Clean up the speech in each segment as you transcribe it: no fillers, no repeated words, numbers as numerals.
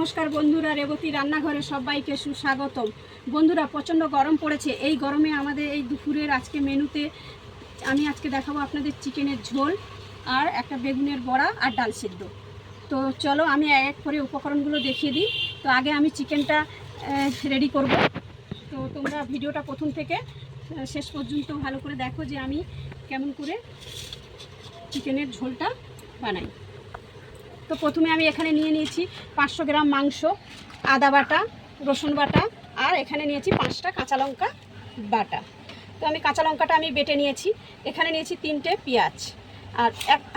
নমস্কার বন্ধুরা, রেবতী রান্নাঘরে সবাইকে সুস্বাগতম। বন্ধুরা, প্রচণ্ড গরম পড়েছে। এই গরমে আমাদের এই দুপুরের আজকে মেনুতে আমি আজকে দেখাবো আপনাদের চিকেনের ঝোল আর একটা বেগুনের বড়া আর ডাল সিদ্ধ। তো চলো আমি এক এক করে উপকরণগুলো দেখিয়ে দিই। তো আগে আমি চিকেনটা রেডি করব। তো তোমরা ভিডিওটা প্রথম থেকে শেষ পর্যন্ত ভালো করে দেখো যে আমি কেমন করে চিকেনের ঝোলটা বানাই। তো প্রথমে আমি এখানে নিয়ে নিয়েছি 500 গ্রাম মাংস, আদা বাটা, রসুন বাটা, আর এখানে নিয়েছি 5টা কাঁচা লঙ্কা বাটা। তো আমি কাঁচা লঙ্কাটা আমি বেটে নিয়েছি। এখানে নিয়েছি 3টে পেঁয়াজ, আর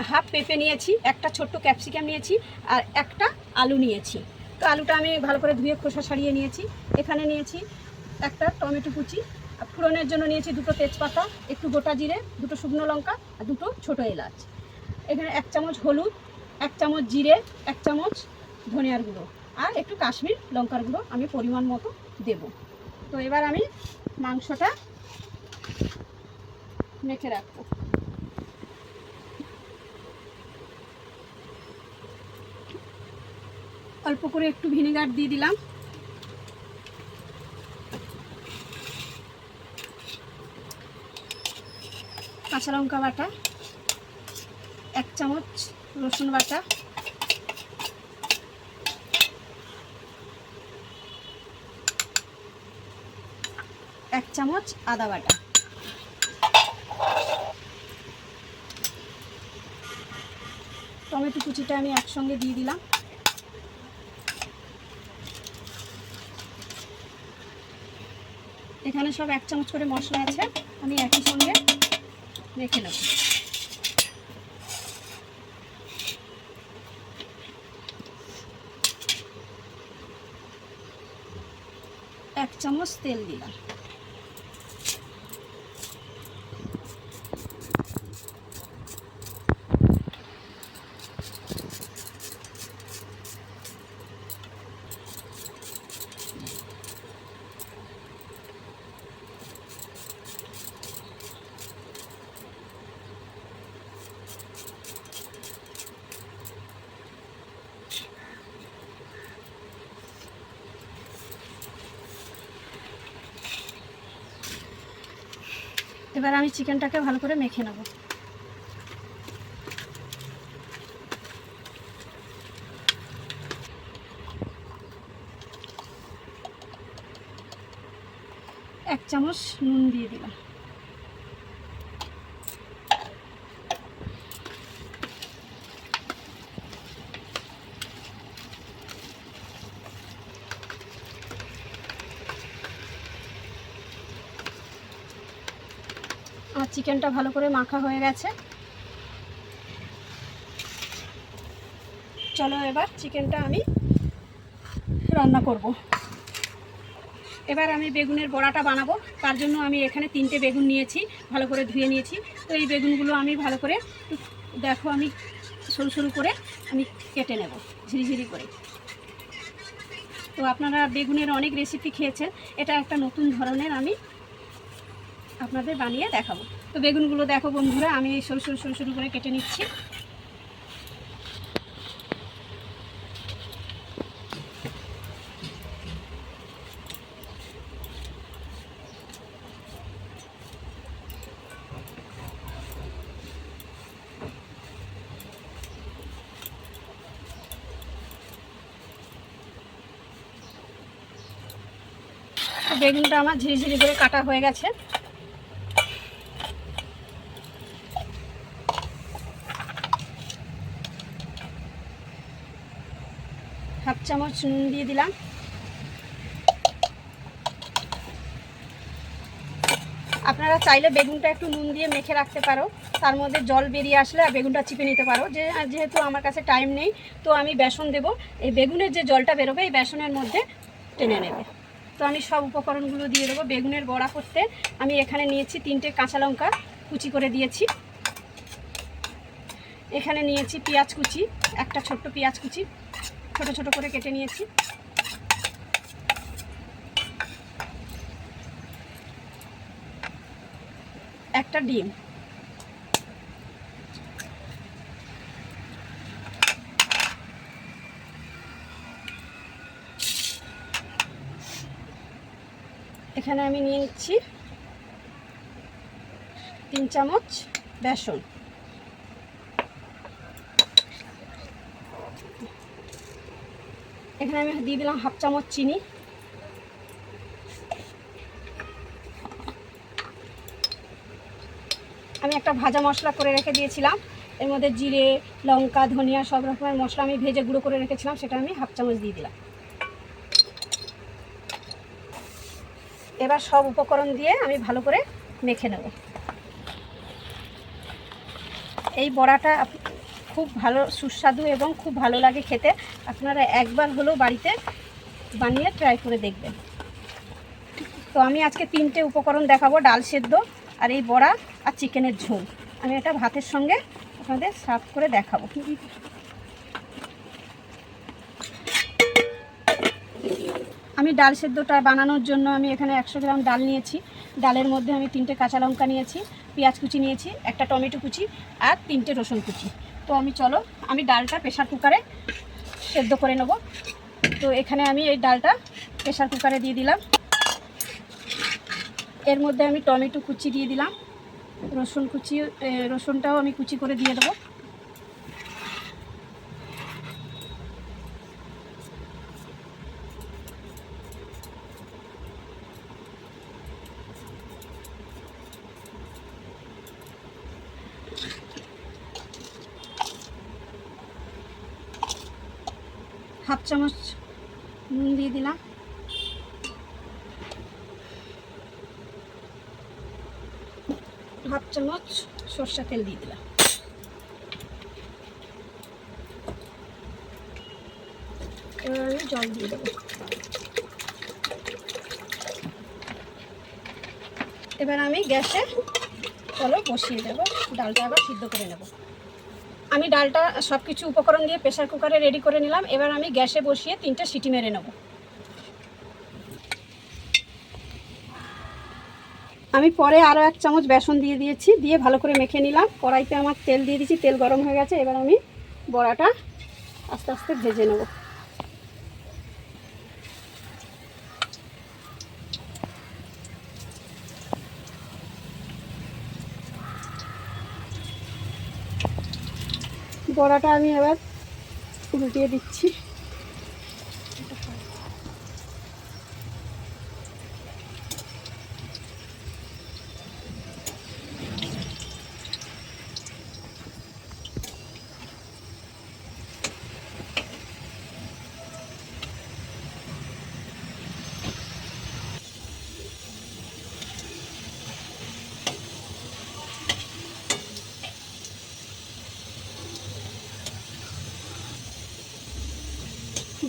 হাফ পেঁপে নিয়েছি, একটা ছোট্ট ক্যাপসিকাম নিয়েছি, আর একটা আলু নিয়েছি। তো আলুটা আমি ভালো করে ধুয়ে খোসা ছাড়িয়ে নিয়েছি। এখানে নিয়েছি একটা টমেটো কুচি, আর ফোড়নের জন্য নিয়েছি 2টো তেজপাতা, একটু গোটা জিরে, 2টো শুকনো লঙ্কা, আর 2টো ছোটো এলাচ। এখানে 1 চামচ হলুদ, 1 চামচ জিরে, 1 চামচ ধনিয়ার গুঁড়ো, আর একটু কাশ্মীর লঙ্কার গুঁড়ো আমি পরিমাণ মতো দেব। তো এবার আমি মাংসটা মেখে রাখবো। অল্প করে একটু ভিনেগার দিয়ে দিলাম। কাঁচা লঙ্কা বাটা, 1 চামচ রসুন বাটা, 1 চামচ আদা বাটা, টমেটো কুচিটা আমি একসঙ্গে দিয়ে দিলাম। এখানে সব 1 চামচ করে মশলা আছে, আমি একই সঙ্গে রেখে নেব। এক চামচ তেল দিলাম। এবার আমি চিকেনটাকে ভালো করে মেখে নেব। এক চামচ নুন দিয়ে দিলাম। আর চিকেনটা ভালো করে মাখা হয়ে গেছে। চলো এবার চিকেনটা আমি রান্না করব। এবার আমি বেগুনের বড়াটা বানাবো। তার জন্য আমি এখানে 3টে বেগুন নিয়েছি, ভালো করে ধুয়ে নিয়েছি। তো এই বেগুনগুলো আমি ভালো করে দেখো আমি সরু সরু করে আমি কেটে নেব, ঝিরিঝিরি করে। তো আপনারা বেগুনের অনেক রেসিপি খেয়েছেন, এটা একটা নতুন ধরনের আমি আপনাদের বানিয়ে দেখাবো। তো বেগুনগুলো দেখো বন্ধুরা, আমি সরু সরু সরু সরু করে কেটে নিচ্ছি। বেগুনটা আমার ঝিরিঝিরি করে কাটা হয়ে গেছে। হাফ চামচ নুন দিয়ে দিলাম। আপনারা চাইলে বেগুনটা একটু নুন দিয়ে মেখে রাখতে পারো, তার মধ্যে জল বেরিয়ে আসলে বেগুনটা চিপে নিতে পারো। যেহেতু আমার কাছে টাইম নেই, তো আমি বেসন দেব। এই বেগুনের যে জলটা বেরোবে এই বেসনের মধ্যে টেনে নেবে। তো আমি সব উপকরণগুলো দিয়ে দেবো। বেগুনের বড়া করতে আমি এখানে নিয়েছি 3টে কাঁচা লঙ্কা কুচি করে দিয়েছি। এখানে নিয়েছি পেঁয়াজ কুচি, একটা ছোট্ট পেঁয়াজ কুচি ছোট ছোট করে কেটে নিয়েছি। একটা ডিম, এখানে আমি নিয়ে নিচ্ছি 3 চামচ বেসন। এখানে আমি দিয়ে দিলাম 1/2 চামচ চিনি। আমি একটা ভাজা মশলা করে রেখে দিয়েছিলাম, এর মধ্যে জিরে, লঙ্কা, ধনিয়া সব রকমের মশলা আমি ভেজে গুঁড়ো করে রেখেছিলাম, সেটা আমি 1/2 চামচ দিয়ে দিলাম। এবার সব উপকরণ দিয়ে আমি ভালো করে মেখে নেব। এই বড়াটা খুব ভালো সুস্বাদু এবং খুব ভালো লাগে খেতে। আপনারা একবার হলেও বাড়িতে বানিয়ে ট্রাই করে দেখবেন। তো আমি আজকে 3টে উপকরণ দেখাবো, ডাল সেদ্ধ আর এই বড়া আর চিকেনের ঝোল। আমি এটা ভাতের সঙ্গে আপনাদের সার্ভ করে দেখাবো। আমি ডাল সেদ্ধটা বানানোর জন্য আমি এখানে 100 গ্রাম ডাল নিয়েছি। ডালের মধ্যে আমি 3টে কাঁচা লঙ্কা নিয়েছি, পেঁয়াজ কুচি নিয়েছি, একটা টমেটো কুচি আর 3টে রসুন কুচি। তো আমি ডালটা প্রেশার কুকারে সেদ্ধ করে নেব। তো এখানে আমি এই ডালটা প্রেশার কুকারে দিয়ে দিলাম। এর মধ্যে আমি টমেটো কুচি দিয়ে দিলাম, রসুনটাও আমি কুচি করে দিয়ে দেবো। হাফ চামচ নুন দিয়ে দিলাম। হাফ চামচ সরষা তেল দিয়ে দিলাম। এবার আমি জল দিয়ে দেবো। এবার আমি গ্যাসে বসিয়ে দেবো, ডালটা আবার সিদ্ধ করে নেব। আমি ডালটা সব কিছু উপকরণ দিয়ে প্রেশার কুকারে রেডি করে নিলাম। এবার আমি গ্যাসে বসিয়ে 3টে সিটি মেরে নেব। আমি পরে আরও 1 চামচ বেসন দিয়ে দিয়েছি, দিয়ে ভালো করে মেখে নিলাম। কড়াইতে আমার তেল দিয়ে দিয়েছি, তেল গরম হয়ে গেছে। এবার আমি বড়াটা আস্তে আস্তে ভেজে নেব। বড়াটা আমি এবার উল্টিয়ে দিচ্ছি।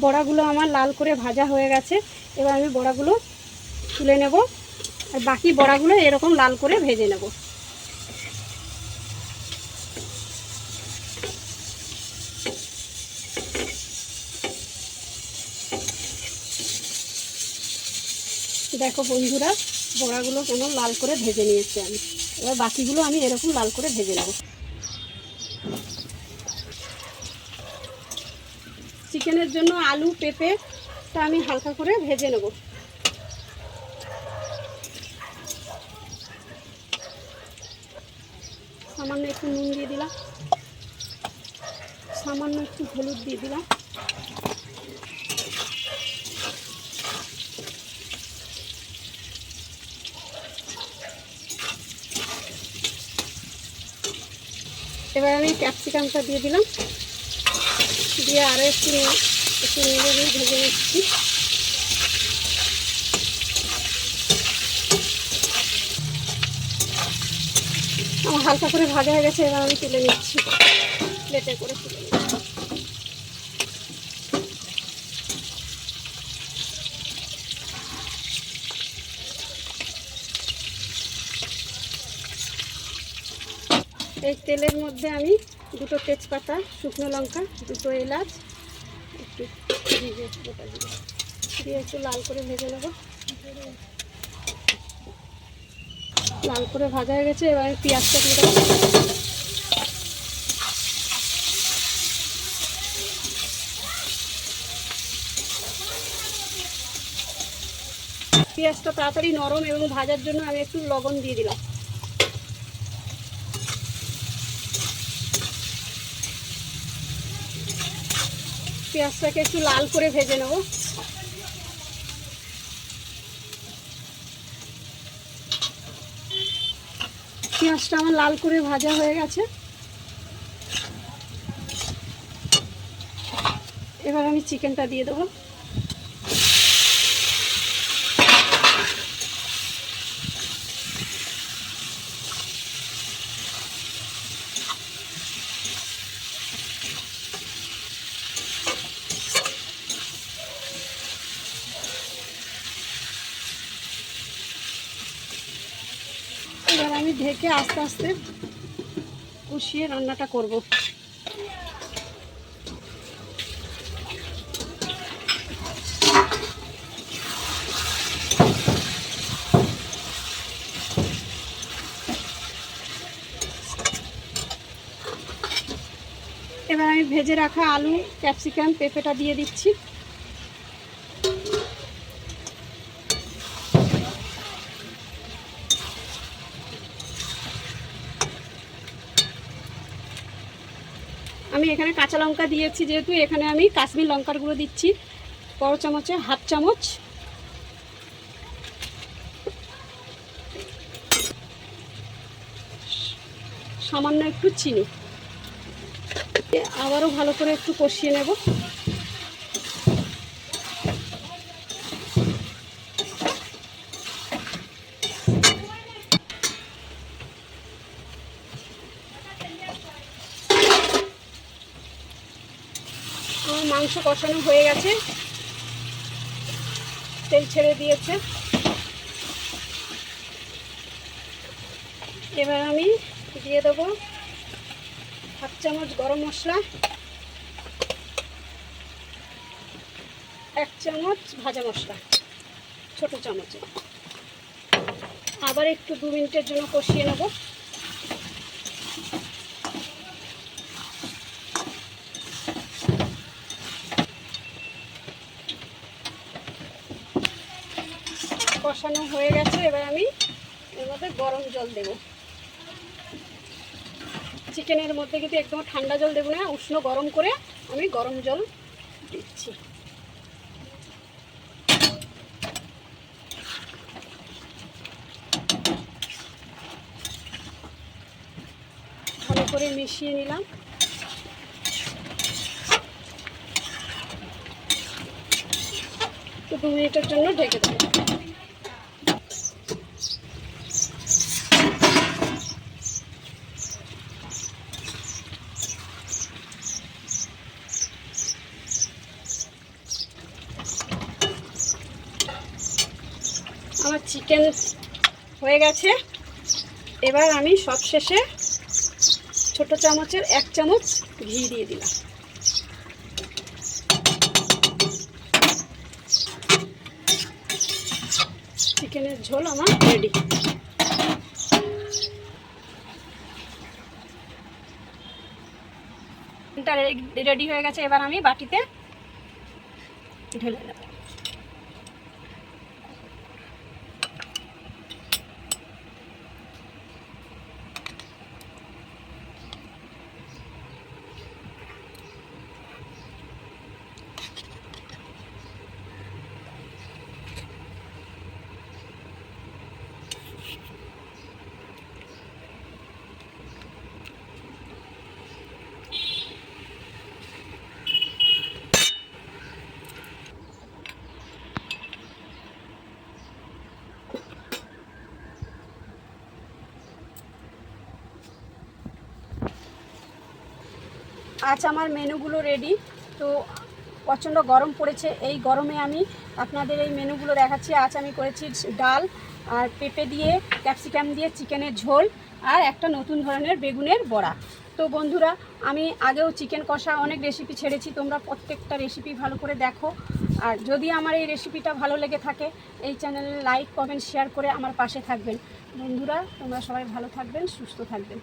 বড়াগুলো আমার লাল করে ভাজা হয়ে গেছে। এবার আমি বড়াগুলো তুলে নেব, আর বাকি বড়াগুলো এরকম লাল করে ভেজে নেব। দেখো বন্ধুরা, বড়াগুলো কেমন লাল করে ভেজে নিয়েছি আমি। এবার বাকিগুলো আমি এরকম লাল করে ভেজে নেব। চিকেনের জন্য আলু পেঁপেটা আমি হালকা করে ভেজে নেব। সামান্য একটু নুন দিয়ে দিলাম, সামান্য একটু হলুদ দিয়ে দিলাম। এবার আমি ক্যাপসিকামটা দিয়ে দিলাম, দিয়ে আরও একটু নেড়ে দিয়ে ভেজে নিচ্ছি। আমার হালকা করে ভাজা হয়ে গেছে। এবার আমি তুলে নিচ্ছি, প্লেটে করে তুলে নিচ্ছি। এই তেলের মধ্যে আমি 2টো তেজপাতা, শুকনো লঙ্কা, 2টো এলাচ, একটু দিয়ে একটু লাল করে ভেজে নেব। লাল করে ভাজা হয়ে গেছে। এবার পেঁয়াজটা দিয়ে দেবো। পেঁয়াজটা তাড়াতাড়ি নরম এবং ভাজার জন্য আমি একটু লবণ দিয়ে দিলাম। পেঁয়াজটাকে একটু লাল করে ভেজে নেব। পেঁয়াজটা আমার লাল করে ভাজা হয়ে গেছে। এবার আমি চিকেনটা দিয়ে দেবো। এবার আমি ঢেকে আস্তে আস্তে কষিয়ে রান্নাটা করব। এবার আমি ভেজে রাখা আলু, ক্যাপসিকাম, পেঁপেটা দিয়ে দিচ্ছি। আমি এখানে কাঁচা লঙ্কা দিয়েছি, যেহেতু এখানে আমি কাশ্মীর লঙ্কার গুঁড়ো দিচ্ছি বড় চামচে 1/2 চামচ। সামান্য একটু চিনি। আবারও ভালো করে একটু কষিয়ে নেব। আমার মাংস কষানো হয়ে গেছে, তেল ছেড়ে দিয়েছে। এবার আমি দিয়ে দেবো 1/2 চামচ গরম মশলা, 1 চামচ ভাজা মশলা ছোট চামচে। আবার একটু 2 মিনিটের জন্য কষিয়ে নেব। কষানো হয়ে গেছে। এবার আমি এর মধ্যে গরম জল দেব। চিকেনের মধ্যে কিন্তু একদম ঠান্ডা জল দেবো না, উষ্ণ গরম করে আমি গরম জল দিচ্ছি। ভালো করে মিশিয়ে নিলাম। তো 2 মিনিটের জন্য ঢেকে দেবো। আমার চিকেন হয়ে গেছে। এবার আমি সবশেষে ছোট চামচের 1 চামচ ঘি দিয়ে দিলাম। চিকেনের ঝোল আমার রেডি। রেডি হয়ে গেছে। এবার আমি বাটিতে ঢেলে দেব। আজ আমার মেনুগুলো রেডি। তো প্রচণ্ড গরম পড়েছে, এই গরমে আমি আপনাদের এই মেনুগুলো দেখাচ্ছি। আজ আমি করেছি ডাল আর পেঁপে দিয়ে, ক্যাপসিকাম দিয়ে চিকেনের ঝোল, আর একটা নতুন ধরনের বেগুনের বড়া। তো বন্ধুরা, আমি আগেও চিকেন কষা অনেক রেসিপি ছেড়েছি, তোমরা প্রত্যেকটা রেসিপি ভালো করে দেখো। আর যদি আমার এই রেসিপিটা ভালো লেগে থাকে, এই চ্যানেলে লাইক, কমেন্ট, শেয়ার করে আমার পাশে থাকবেন। বন্ধুরা, তোমরা সবাই ভালো থাকবেন, সুস্থ থাকবেন।